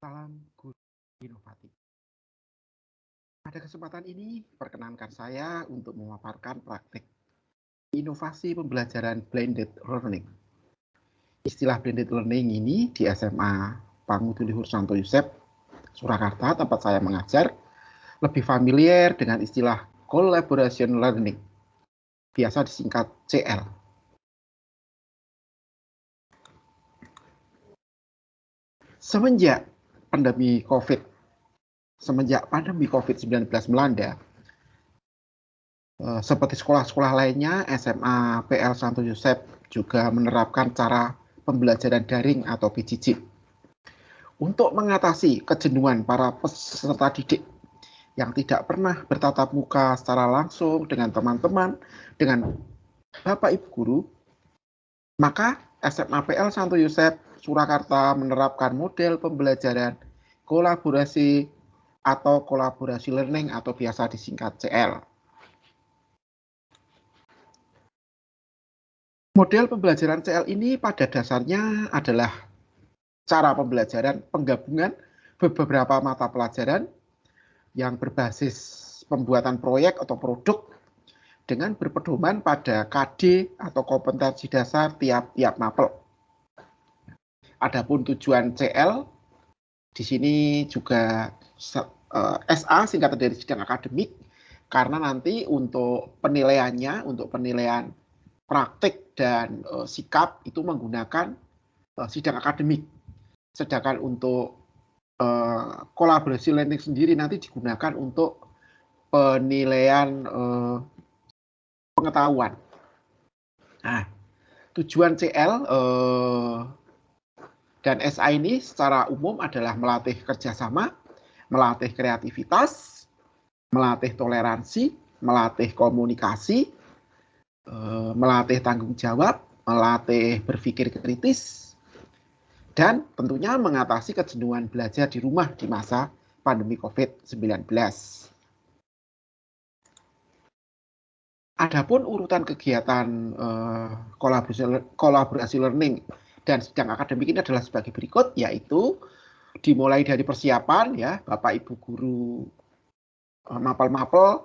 Salam guru inovatif. Pada kesempatan ini, perkenankan saya untuk memaparkan praktek inovasi pembelajaran blended learning. Istilah blended learning ini di SMA Pangutu Luhur Santo Yusef, Surakarta, tempat saya mengajar, lebih familiar dengan istilah collaboration learning, biasa disingkat CL. Semenjak pandemi COVID-19 melanda, seperti sekolah-sekolah lainnya, SMA PL Santo Yusef juga menerapkan cara pembelajaran daring atau PJJ untuk mengatasi kejenuhan para peserta didik yang tidak pernah bertatap muka secara langsung dengan teman-teman, dengan Bapak Ibu guru. Maka SMA PL Santo Yusef Surakarta menerapkan model pembelajaran kolaborasi atau kolaborasi learning atau biasa disingkat CL. Model pembelajaran CL ini pada dasarnya adalah cara pembelajaran penggabungan beberapa mata pelajaran yang berbasis pembuatan proyek atau produk dengan berpedoman pada KD atau kompetensi dasar tiap-tiap mapel. Adapun tujuan CL di sini juga SA singkatan dari sidang akademik, karena nanti untuk penilaiannya, untuk penilaian praktik dan sikap itu menggunakan sidang akademik. Sedangkan untuk kolaborasi learning sendiri nanti digunakan untuk penilaian pengetahuan. Nah, tujuan CL dan SA ini secara umum adalah melatih kerjasama, melatih kreativitas, melatih toleransi, melatih komunikasi, melatih tanggung jawab, melatih berpikir kritis, dan tentunya mengatasi kejenuhan belajar di rumah di masa pandemi COVID-19. Adapun urutan kegiatan kolaborasi learning dan sidang akademik ini adalah sebagai berikut, yaitu dimulai dari persiapan ya, Bapak Ibu guru mapel-mapel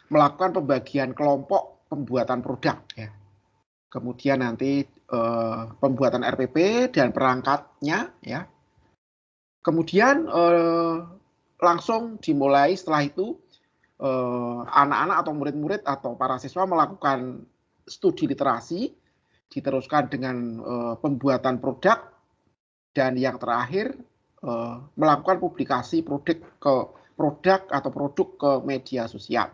melakukan pembagian kelompok pembuatan produk ya. Kemudian nanti pembuatan RPP dan perangkatnya ya. Kemudian langsung dimulai setelah itu anak-anak atau murid-murid atau para siswa melakukan studi literasi, diteruskan dengan pembuatan produk, dan yang terakhir melakukan publikasi produk ke media sosial.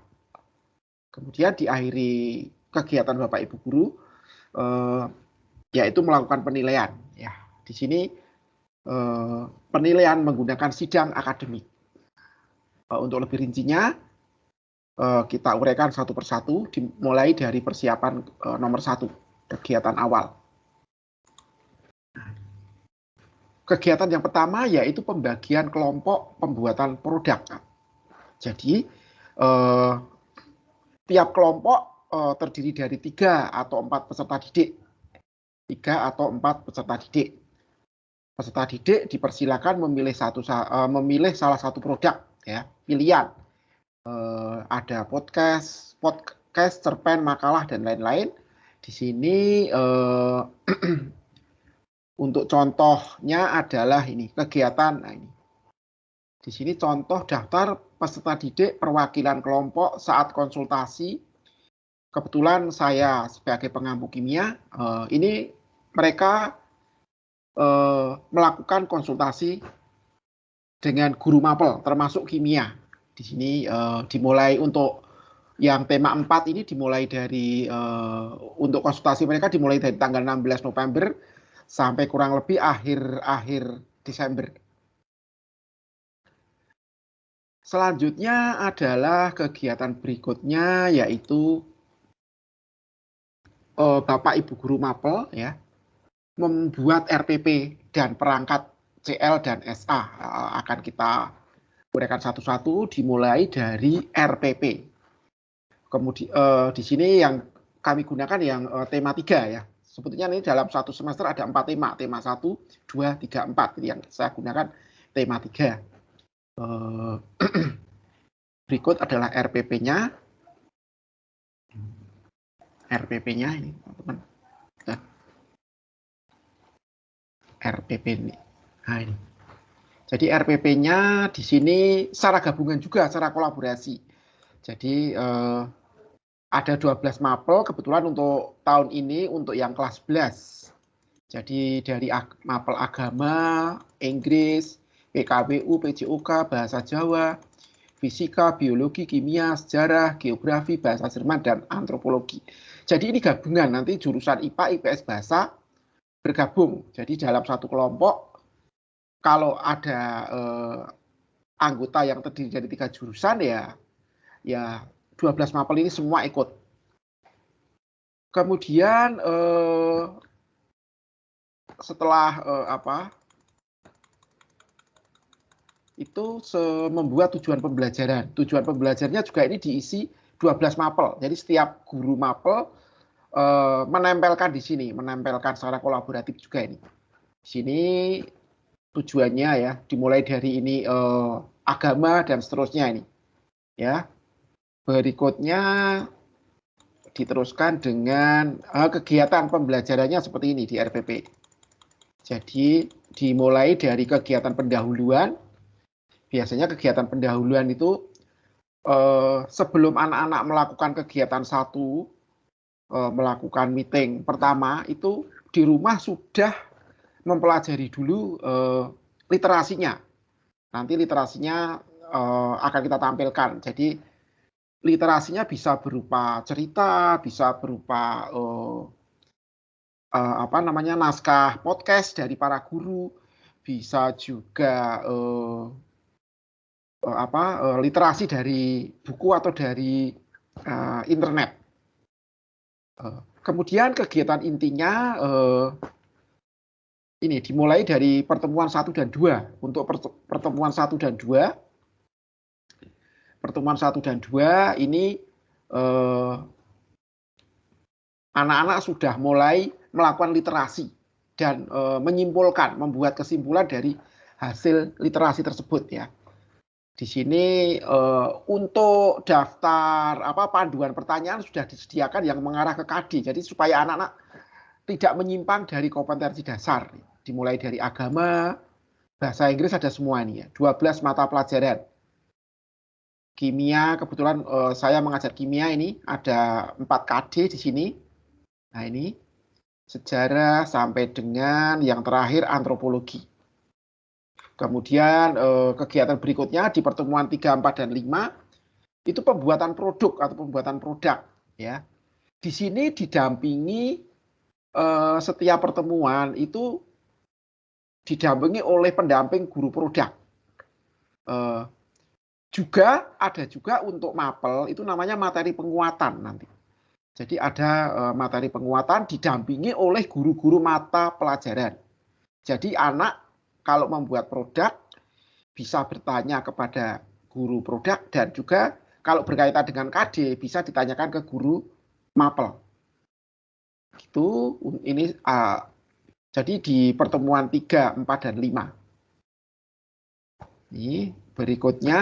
Kemudian diakhiri kegiatan Bapak Ibu guru yaitu melakukan penilaian. Ya, di sini penilaian menggunakan sidang akademik. Untuk lebih rincinya kita uraikan satu persatu, dimulai dari persiapan nomor 1, kegiatan awal. Kegiatan yang pertama yaitu pembagian kelompok pembuatan produk. Jadi tiap kelompok terdiri dari 3 atau 4 peserta didik. 3 atau 4 peserta didik. Peserta didik dipersilakan memilih salah satu produk ya, pilihan. Ada podcast, cerpen, makalah, dan lain-lain. Di sini untuk contohnya adalah ini kegiatan. Nah, ini di sini contoh daftar peserta didik perwakilan kelompok saat konsultasi. Kebetulan saya sebagai pengampu kimia, ini mereka melakukan konsultasi dengan guru mapel termasuk kimia. Di sini dimulai untuk yang tema 4 ini dimulai dari untuk konsultasi mereka dimulai dari tanggal 16 November sampai kurang lebih akhir Desember. Selanjutnya adalah kegiatan berikutnya yaitu Bapak Ibu guru mapel ya membuat RPP dan perangkat CL dan SA. Akan kita uraikan satu-satu, dimulai dari RPP. Kemudian di sini yang kami gunakan yang tema 3 ya. Sebetulnya ini dalam satu semester ada 4 tema. Tema 1, 2, 3, 4 yang saya gunakan tema 3. Berikut adalah RPP-nya. RPP-nya ini, teman-teman. RPP ini. Nah, ini. Jadi RPP-nya di sini secara gabungan juga, secara kolaborasi. Jadi ada 12 mapel kebetulan untuk tahun ini untuk yang kelas 11. Jadi dari mapel agama, Inggris, PKBU, PJOK, bahasa Jawa, fisika, biologi, kimia, sejarah, geografi, bahasa Jerman, dan antropologi. Jadi ini gabungan, nanti jurusan IPA, IPS, bahasa bergabung. Jadi dalam satu kelompok, kalau ada anggota yang terdiri dari 3 jurusan, ya 12 mapel ini semua ikut. Kemudian setelah itu membuat tujuan pembelajaran. Tujuan pembelajarannya juga ini diisi 12 mapel. Jadi setiap guru mapel menempelkan di sini, menempelkan secara kolaboratif juga ini. Di sini tujuannya ya, dimulai dari ini agama dan seterusnya ini. Ya. Berikutnya diteruskan dengan kegiatan pembelajarannya seperti ini di RPP. Jadi dimulai dari kegiatan pendahuluan. Biasanya kegiatan pendahuluan itu sebelum anak-anak melakukan kegiatan satu, melakukan meeting pertama, itu di rumah sudah mempelajari dulu literasinya. Nanti literasinya akan kita tampilkan. Jadi literasinya bisa berupa cerita, bisa berupa naskah podcast dari para guru, bisa juga literasi dari buku atau dari internet. Kemudian kegiatan intinya ini dimulai dari pertemuan 1 dan 2. Untuk pertemuan 1 dan 2, pertemuan 1 dan 2 ini anak-anak sudah mulai melakukan literasi dan menyimpulkan, membuat kesimpulan dari hasil literasi tersebut ya. Di sini untuk daftar panduan pertanyaan sudah disediakan yang mengarah ke KD. Jadi supaya anak-anak tidak menyimpang dari kompetensi dasar. Dimulai dari agama, bahasa Inggris ada semua ini ya. 12 mata pelajaran. Kimia, kebetulan saya mengajar kimia ini ada 4 KD di sini. Nah ini sejarah sampai dengan yang terakhir antropologi. Kemudian kegiatan berikutnya di pertemuan 3, 4, dan 5 itu pembuatan produk atau pembuatan produk ya. Di sini didampingi setiap pertemuan itu didampingi oleh pendamping guru produk. Juga ada juga untuk mapel itu namanya materi penguatan nanti. Jadi ada materi penguatan didampingi oleh guru-guru mata pelajaran. Jadi anak kalau membuat produk bisa bertanya kepada guru produk dan juga kalau berkaitan dengan KD bisa ditanyakan ke guru mapel. Itu ini jadi di pertemuan 3, 4, dan 5. Ini berikutnya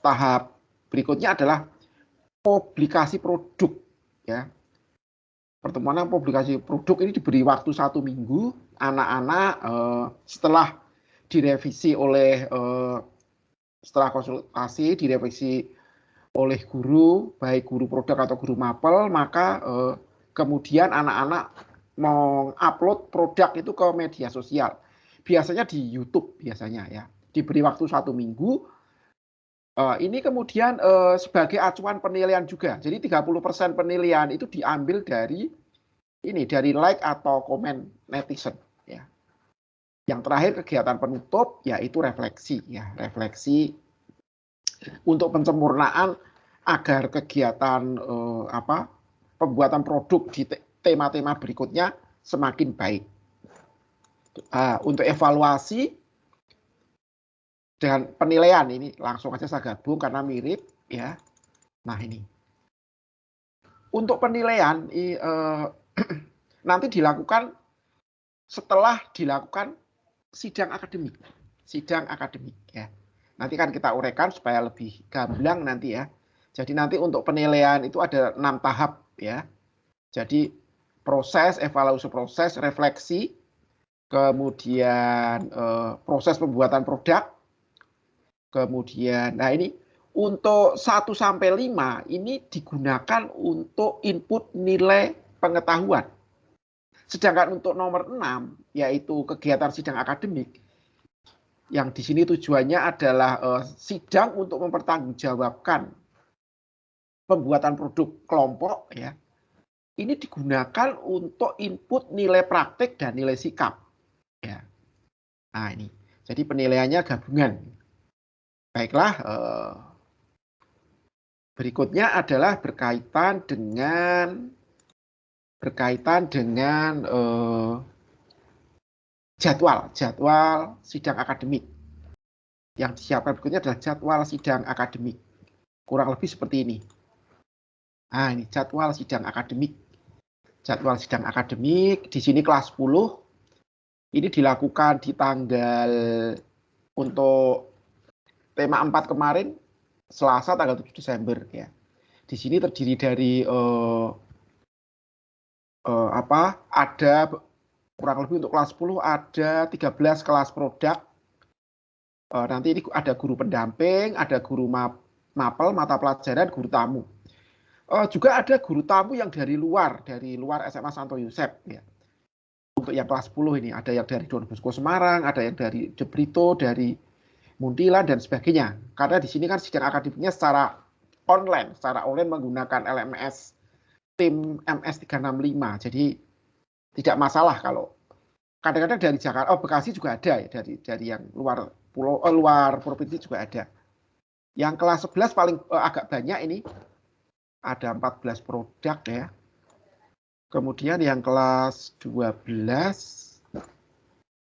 tahap berikutnya adalah publikasi produk ya. Pertemuan publikasi produk ini diberi waktu 1 minggu. Anak-anak setelah direvisi oleh setelah konsultasi direvisi oleh guru, baik guru produk atau guru mapel, maka kemudian anak-anak mengupload produk itu ke media sosial. Biasanya di YouTube biasanya ya. Diberi waktu 1 minggu. Ini kemudian sebagai acuan penilaian juga. Jadi 30% penilaian itu diambil dari like atau komen netizen ya. Yang terakhir kegiatan penutup yaitu refleksi ya, refleksi untuk penyempurnaan agar kegiatan pembuatan produk di tema-tema berikutnya semakin baik. Untuk evaluasi dengan penilaian ini langsung aja saya gabung karena mirip ya. Nah ini untuk penilaian nanti dilakukan setelah dilakukan sidang akademik. Sidang akademik ya. Nanti kan kita uraikan supaya lebih gamblang nanti ya. Jadi nanti untuk penilaian itu ada 6 tahap ya. Jadi proses, evaluasi proses, refleksi, kemudian proses pembuatan produk, kemudian nah ini untuk 1 sampai 5 ini digunakan untuk input nilai pengetahuan. Sedangkan untuk nomor 6 yaitu kegiatan sidang akademik yang di sini tujuannya adalah sidang untuk mempertanggungjawabkan pembuatan produk kelompok ya. Ini digunakan untuk input nilai praktik dan nilai sikap ya. Nah ini, jadi penilaiannya gabungan. Baiklah, berikutnya adalah berkaitan dengan jadwal sidang akademik. Yang disiapkan berikutnya adalah jadwal sidang akademik. Kurang lebih seperti ini. Nah, ini jadwal sidang akademik. Jadwal sidang akademik di sini kelas 10. Ini dilakukan di tanggal untuk tema 4 kemarin Selasa tanggal 7 Desember ya. Di sini terdiri dari ada kurang lebih untuk kelas 10 ada 13 kelas produk. Nanti ini ada guru pendamping, ada guru mapel, mata pelajaran, guru tamu. Juga ada guru tamu yang dari luar SMA Santo Yusef ya. Untuk yang kelas 10 ini ada yang dari Don Bosco Semarang, ada yang dari De Brito, dari Munthilan dan sebagainya. Karena di sini kan sidang akademiknya secara online menggunakan LMS tim MS365. Jadi tidak masalah kalau kadang-kadang dari Jakarta, Bekasi juga ada ya, dari yang luar provinsi juga ada. Yang kelas 11 paling agak banyak ini ada 14 produk ya. Kemudian yang kelas 12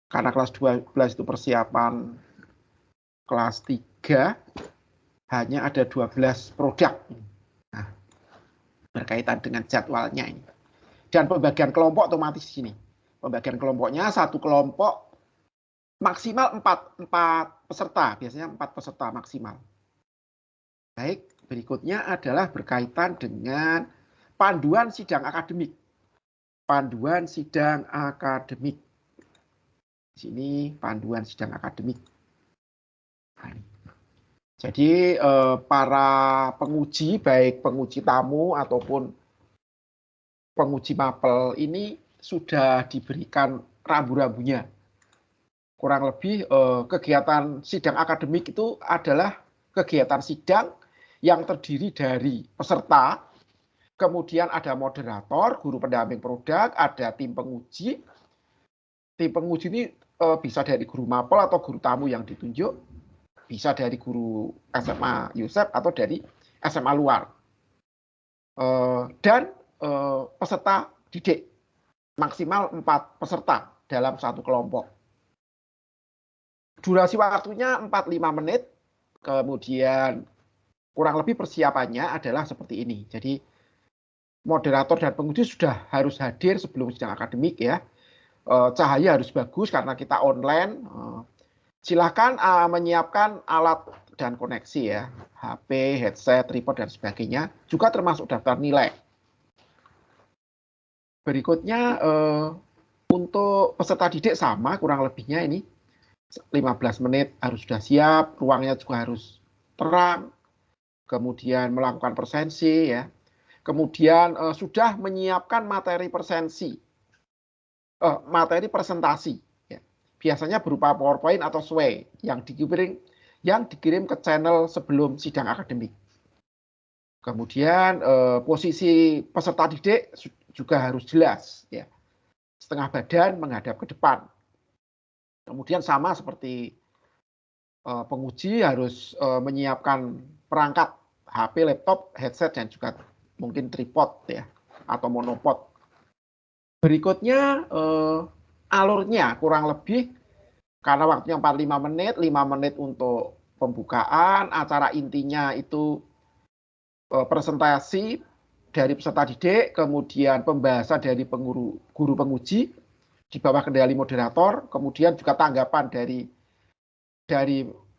karena kelas 12 itu persiapan kelas 3 hanya ada 12 produk. Nah, berkaitan dengan jadwalnya ini. Dan pembagian kelompok otomatis di sini. Pembagian kelompoknya satu kelompok maksimal 4 peserta, biasanya 4 peserta maksimal. Baik, berikutnya adalah berkaitan dengan panduan sidang akademik. Panduan sidang akademik. Di sini panduan sidang akademik. Jadi para penguji, baik penguji tamu ataupun penguji mapel ini sudah diberikan rambu-rambunya. Kurang lebih kegiatan sidang akademik itu adalah kegiatan sidang yang terdiri dari peserta, kemudian ada moderator, guru pendamping produk, ada tim penguji. Tim penguji ini bisa dari guru mapel atau guru tamu yang ditunjuk, bisa dari guru SMA Yusef atau dari SMA luar. Dan peserta didik, maksimal 4 peserta dalam satu kelompok. Durasi waktunya 45 menit, kemudian kurang lebih persiapannya adalah seperti ini. Jadi moderator dan penguji sudah harus hadir sebelum sidang akademik ya. Cahaya harus bagus karena kita online. Silakan menyiapkan alat dan koneksi ya, HP, headset, tripod dan sebagainya. Juga termasuk daftar nilai. Berikutnya untuk peserta didik sama kurang lebihnya ini 15 menit harus sudah siap, ruangnya juga harus terang, kemudian melakukan presensi ya, kemudian sudah menyiapkan materi presentasi ya. Biasanya berupa PowerPoint atau Sway yang dikirim ke channel sebelum sidang akademik. Kemudian posisi peserta didik juga harus jelas ya, setengah badan menghadap ke depan. Kemudian sama seperti penguji harus menyiapkan perangkat HP, laptop, headset, dan juga mungkin tripod ya, atau monopod. Berikutnya alurnya kurang lebih, karena waktunya 45 menit, 5 menit untuk pembukaan, acara intinya itu presentasi dari peserta didik, kemudian pembahasan dari guru penguji, di bawah kendali moderator, kemudian juga tanggapan dari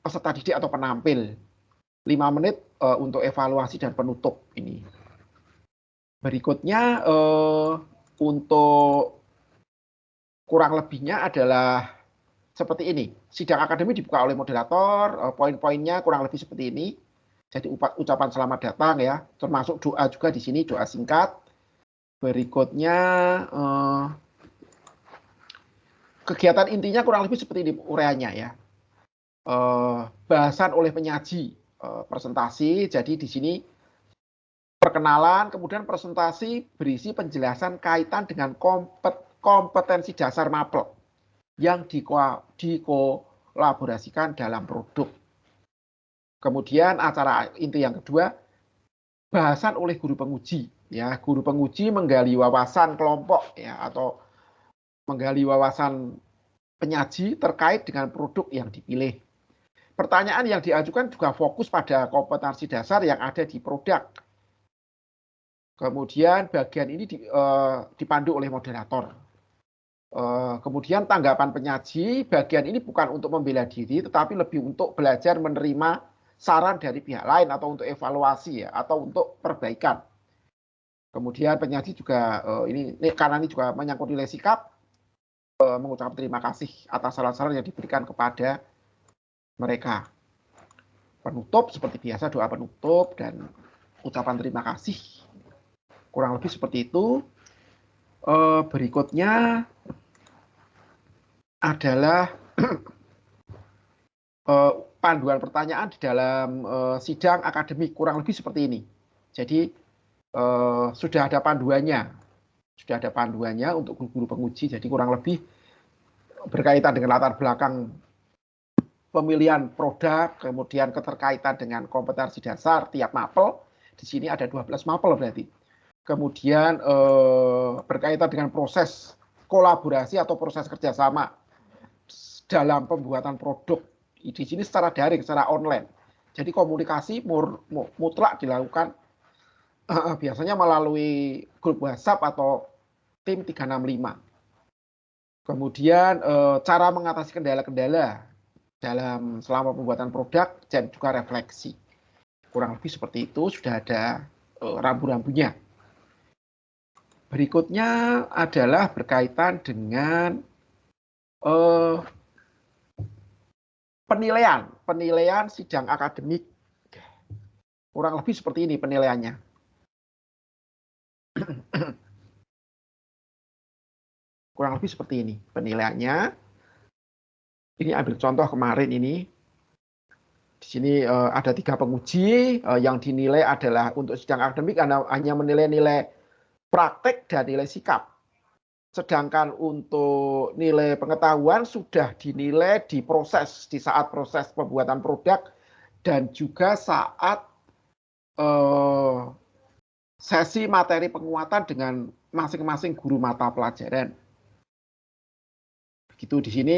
peserta didik atau penampil. 5 menit untuk evaluasi dan penutup ini. Berikutnya untuk kurang lebihnya adalah seperti ini. Sidang akademik dibuka oleh moderator, poin-poinnya kurang lebih seperti ini. Jadi ucapan selamat datang ya, termasuk doa juga di sini, doa singkat. Berikutnya kegiatan intinya kurang lebih seperti ini uraiannya ya. Bahasan oleh penyaji, presentasi. Jadi di sini perkenalan, kemudian presentasi berisi penjelasan kaitan dengan kompetensi dasar mapel yang dikolaborasikan dalam produk. Kemudian acara inti yang kedua, bahasan oleh guru penguji. Ya, guru penguji menggali wawasan kelompok ya atau menggali wawasan penyaji terkait dengan produk yang dipilih. Pertanyaan yang diajukan juga fokus pada kompetensi dasar yang ada di produk. Kemudian bagian ini dipandu oleh moderator. Kemudian tanggapan penyaji, bagian ini bukan untuk membela diri, tetapi lebih untuk belajar menerima saran dari pihak lain atau untuk evaluasi ya, atau untuk perbaikan. Kemudian penyaji juga ini karena ini juga menyangkut nilai sikap, mengucapkan terima kasih atas saran-saran yang diberikan kepada mereka. Penutup seperti biasa, doa penutup dan ucapan terima kasih. Kurang lebih seperti itu. Berikutnya adalah panduan pertanyaan di dalam sidang akademik, kurang lebih seperti ini. Jadi sudah ada panduannya untuk guru-guru penguji. Jadi kurang lebih berkaitan dengan latar belakang pemilihan produk, kemudian keterkaitan dengan kompetensi dasar tiap mapel. Di sini ada 12 mapel berarti. Kemudian berkaitan dengan proses kolaborasi atau proses kerjasama dalam pembuatan produk. Di sini secara daring, secara online. Jadi komunikasi mutlak dilakukan biasanya melalui grup WhatsApp atau tim 365. Kemudian cara mengatasi kendala-kendala selama pembuatan produk dan juga refleksi. Kurang lebih seperti itu, sudah ada rambu-rambunya. Berikutnya adalah berkaitan dengan penilaian sidang akademik. Kurang lebih seperti ini penilaiannya. Kurang lebih seperti ini penilaiannya. Ini ambil contoh kemarin ini. Di sini ada 3 penguji yang dinilai adalah untuk sidang akademik hanya menilai nilai praktek dan nilai sikap. Sedangkan untuk nilai pengetahuan sudah dinilai di saat proses pembuatan produk dan juga saat sesi materi penguatan dengan masing-masing guru mata pelajaran. Begitu di sini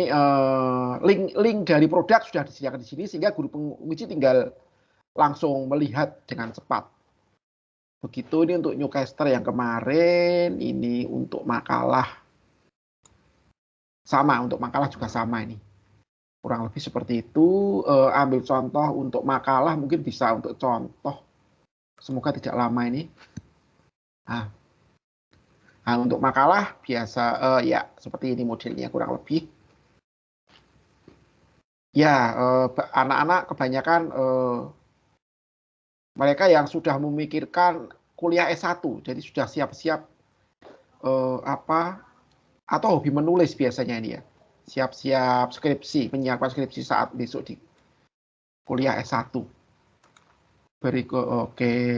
link dari produk sudah disediakan di sini sehingga guru penguji tinggal langsung melihat dengan cepat. Begitu ini untuk newscaster yang kemarin, ini untuk makalah. Sama, untuk makalah juga sama ini. Kurang lebih seperti itu. Ambil contoh untuk makalah mungkin bisa untuk contoh. Semoga tidak lama ini. Nah, untuk makalah biasa ya seperti ini modelnya kurang lebih. Ya, anak-anak kebanyakan mereka yang sudah memikirkan kuliah S1, jadi sudah siap-siap atau hobi menulis biasanya ini ya. Siap-siap skripsi, menyiapkan skripsi saat besok di kuliah S1.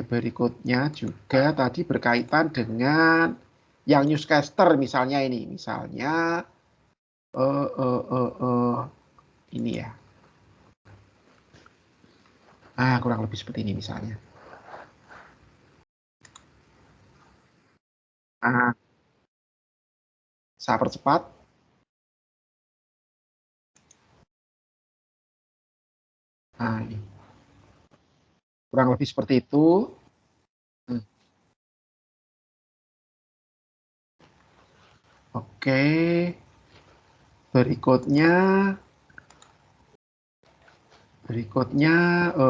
Berikutnya juga tadi berkaitan dengan yang newscaster misalnya ini. Misalnya ini ya. Kurang lebih seperti ini misalnya. Saya percepat. Ini. Kurang lebih seperti itu. Oke. Berikutnya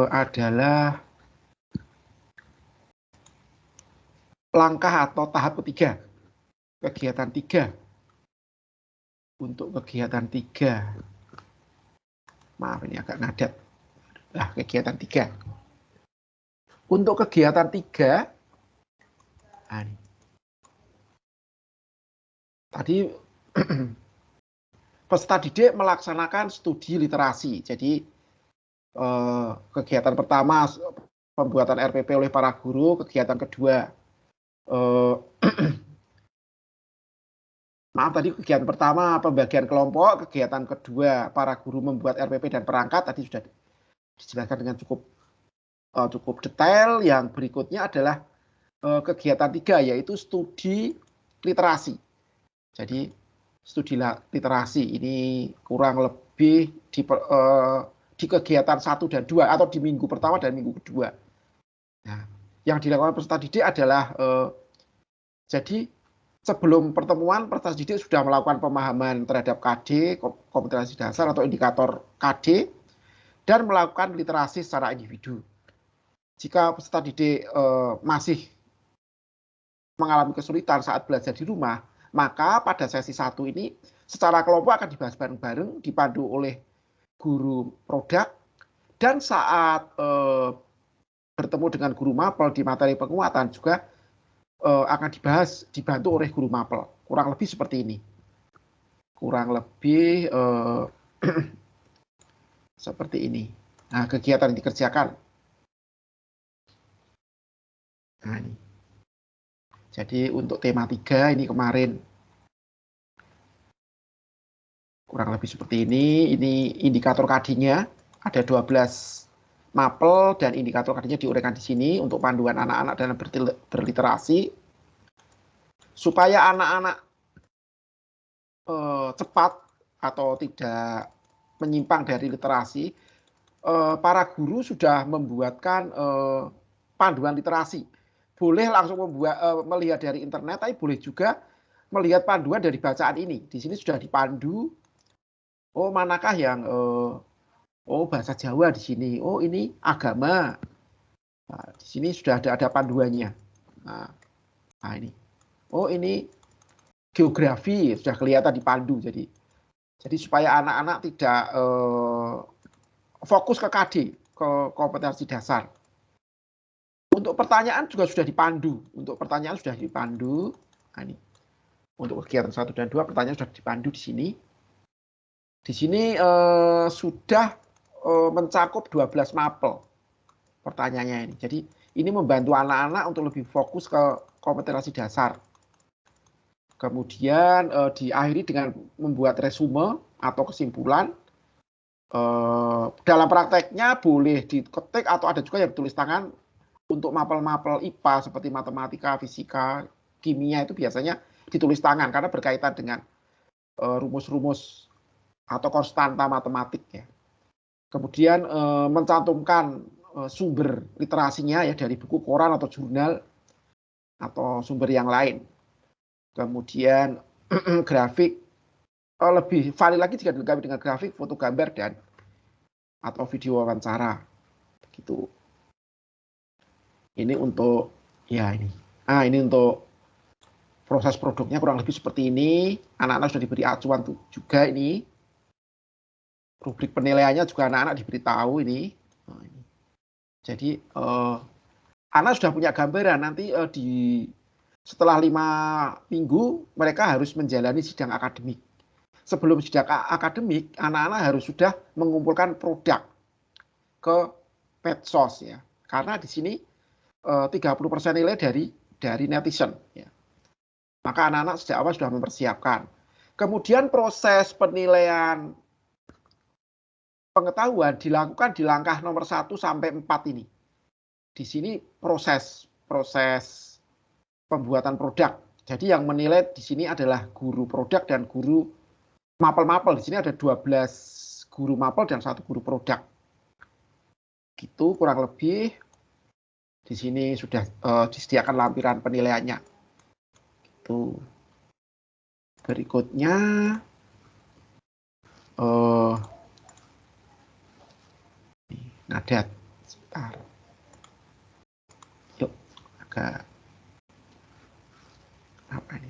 adalah langkah atau tahap ketiga, kegiatan 3. Untuk kegiatan 3, maaf ini agak ngadat. Nah, kegiatan 3. Untuk kegiatan 3, nah ini. Tadi peserta didik melaksanakan studi literasi. Jadi kegiatan pertama pembuatan RPP oleh para guru, kegiatan kedua maaf tadi kegiatan pertama pembagian kelompok, kegiatan kedua para guru membuat RPP dan perangkat, tadi sudah dijelaskan dengan cukup detail. Yang berikutnya adalah kegiatan 3, yaitu studi literasi. Jadi studi literasi ini kurang lebih di kegiatan 1 dan 2 atau di minggu pertama dan minggu kedua. Nah, yang dilakukan peserta didik adalah jadi sebelum pertemuan peserta didik sudah melakukan pemahaman terhadap KD, kompetensi dasar atau indikator KD, dan melakukan literasi secara individu. Jika peserta didik masih mengalami kesulitan saat belajar di rumah, maka pada sesi 1 ini secara kelompok akan dibahas bareng-bareng, dipandu oleh guru produk, dan saat bertemu dengan guru mapel di materi penguatan juga akan dibahas dibantu oleh guru mapel. Kurang lebih seperti ini. Kurang lebih seperti ini. Nah, kegiatan yang dikerjakan. Nah, ini. Jadi untuk tema 3 ini kemarin kurang lebih seperti ini. Ini indikator KD-nya ada 12 mapel dan indikator KD-nya diuraikan di sini untuk panduan anak-anak dalam berliterasi. Supaya anak-anak cepat atau tidak menyimpang dari literasi, para guru sudah membuatkan panduan literasi. Boleh langsung melihat dari internet, tapi boleh juga melihat panduan dari bacaan ini. Di sini sudah dipandu. Oh, manakah yang bahasa Jawa di sini. Oh, ini agama. Nah, di sini sudah ada panduannya. Nah, ini. Oh, ini geografi sudah kelihatan dipandu. Jadi supaya anak-anak tidak fokus ke KD, ke kompetensi dasar. Untuk pertanyaan juga sudah dipandu. Nah, ini. Untuk kegiatan 1 dan 2 pertanyaan sudah dipandu di sini. Di sini sudah mencakup 12 mapel pertanyaannya ini. Jadi ini membantu anak-anak untuk lebih fokus ke kompetensi dasar. Kemudian diakhiri dengan membuat resume atau kesimpulan. Dalam prakteknya boleh diketik atau ada juga yang tulis tangan. Untuk mapel-mapel IPA seperti matematika, fisika, kimia itu biasanya ditulis tangan karena berkaitan dengan rumus-rumus atau konstanta matematik ya. Kemudian mencantumkan sumber literasinya ya dari buku koran atau jurnal atau sumber yang lain. Kemudian grafik lebih valid lagi jika dilengkapi dengan grafik, foto, gambar dan atau video wawancara. Begitu. Ini untuk ini untuk proses produknya kurang lebih seperti ini. Anak-anak sudah diberi acuan juga ini. Rubrik penilaiannya juga anak-anak diberitahu ini. Jadi anak sudah punya gambaran nanti setelah 5 minggu mereka harus menjalani sidang akademik. Sebelum sidang akademik, anak-anak harus sudah mengumpulkan produk ke medsos ya. Karena di sini 30% nilai dari netizen ya. Maka anak-anak sejak awal sudah mempersiapkan. Kemudian proses penilaian pengetahuan dilakukan di langkah nomor 1 sampai 4 ini. Di sini proses pembuatan produk. Jadi yang menilai di sini adalah guru produk dan guru mapel-mapel. Di sini ada 12 guru mapel dan 1 guru produk. Gitu kurang lebih. Di sini sudah disediakan lampiran penilaiannya. Gitu. Berikutnya Nadat. Sebentar. Yuk, agak apa ini?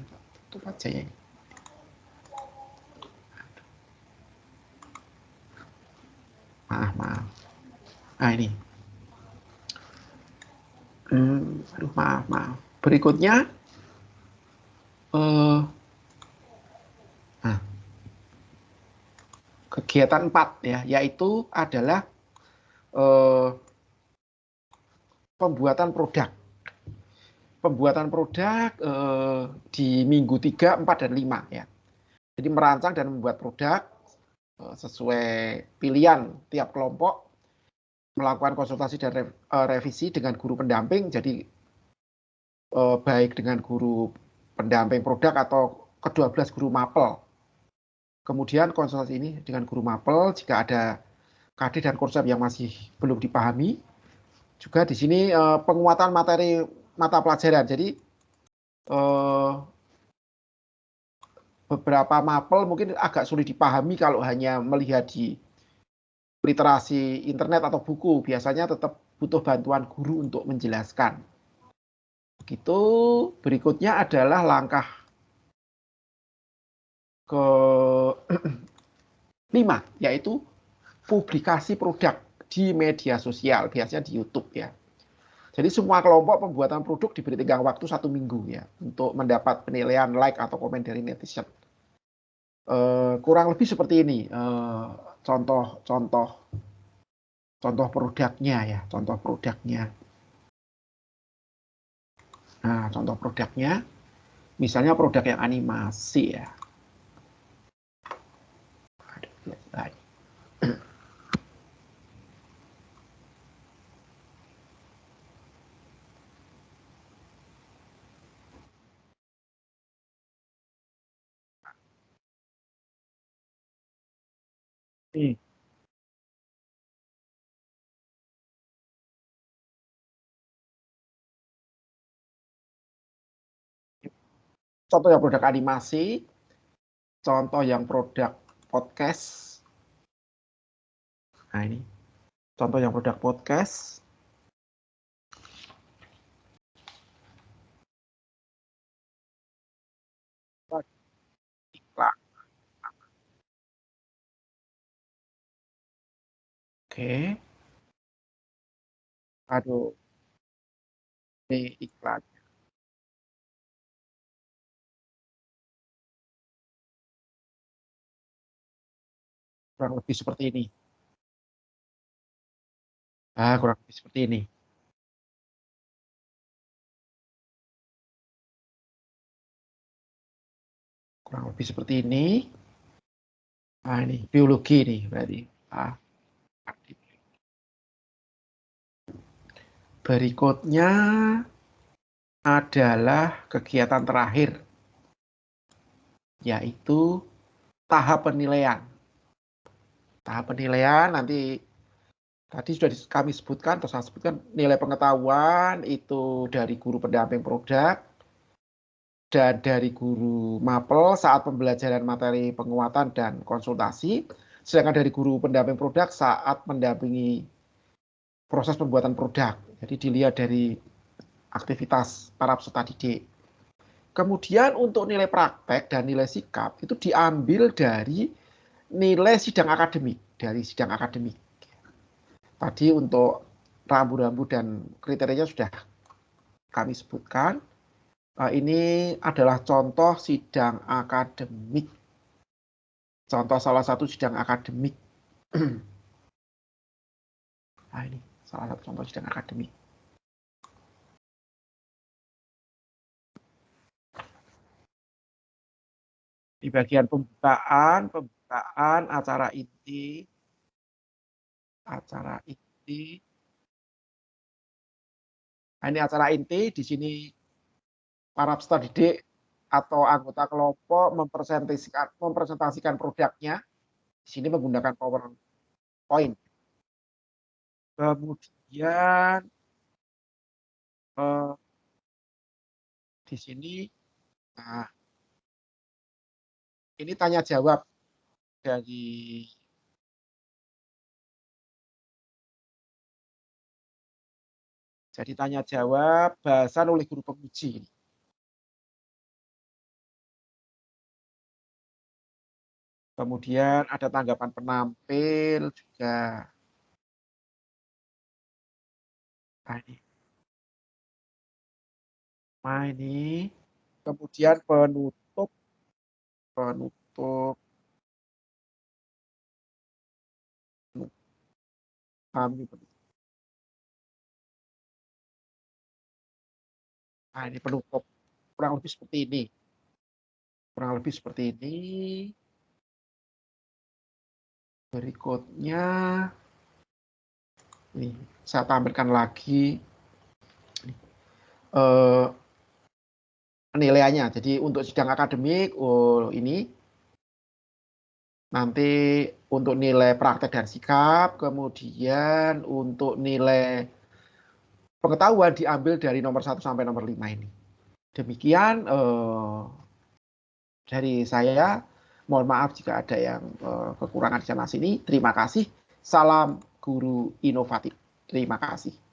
Tutup aja ya. Maaf. Nah ini. Aduh, maaf. Berikutnya, nah, kegiatan 4 ya, yaitu adalah pembuatan produk. Pembuatan produk di minggu 3, 4, dan 5 ya. Jadi merancang dan membuat produk sesuai pilihan tiap kelompok, melakukan konsultasi dan revisi dengan guru pendamping. Jadi baik dengan guru pendamping produk atau ke-12 guru mapel. Kemudian konsultasi ini dengan guru mapel jika ada KD dan konsep yang masih belum dipahami. Juga di sini penguatan materi mata pelajaran. Jadi beberapa mapel mungkin agak sulit dipahami kalau hanya melihat di literasi internet atau buku. Biasanya tetap butuh bantuan guru untuk menjelaskan. Begitu. Berikutnya adalah langkah ke-5, yaitu publikasi produk di media sosial, biasanya di YouTube ya. Jadi semua kelompok pembuatan produk diberi tenggang waktu 1 minggu ya untuk mendapat penilaian like atau komen dari netizen. Kurang lebih seperti ini contoh produknya ya, contoh produknya. Nah, contoh produknya, misalnya produk yang animasi ya. Contoh yang produk animasi, contoh yang produk podcast. Nah ini, contoh yang produk podcast. Iklan. Oke. Aduh, ini iklan. Kurang lebih seperti ini. Kurang lebih seperti ini. Kurang lebih seperti ini. Nah ini biologi nih berarti. Berikutnya adalah kegiatan terakhir, yaitu tahap penilaian. Tahap penilaian nanti tadi sudah kami sebutkan, atau saya sebutkan, nilai pengetahuan itu dari guru pendamping produk dan dari guru mapel saat pembelajaran materi penguatan dan konsultasi, sedangkan dari guru pendamping produk saat mendampingi proses pembuatan produk. Jadi dilihat dari aktivitas para peserta didik. Kemudian untuk nilai praktek dan nilai sikap itu diambil dari nilai sidang akademik, Tadi untuk rambu-rambu dan kriterianya sudah kami sebutkan. Ini adalah contoh sidang akademik. Contoh salah satu sidang akademik. Nah ini salah satu contoh sidang akademik. Di bagian pembukaan acara inti, Nah, ini acara inti, di sini para peserta didik atau anggota kelompok mempresentasikan produknya. Di sini menggunakan PowerPoint. Kemudian di sini, nah, ini tanya jawab dari jadi tanya jawab bahasan oleh guru pemuji. Kemudian ada tanggapan penampil juga. Nah, ini. Kemudian penutup kami. Nah, ini penutup kurang lebih seperti ini. Kurang lebih seperti ini. Berikutnya, nih saya tampilkan lagi penilaiannya. Jadi untuk sidang akademik, ini nanti untuk nilai praktek dan sikap, kemudian untuk nilai pengetahuan diambil dari nomor 1 sampai nomor 5 ini. Demikian dari saya. Mohon maaf jika ada yang kekurangan di sana sini. Terima kasih. Salam guru inovatif. Terima kasih.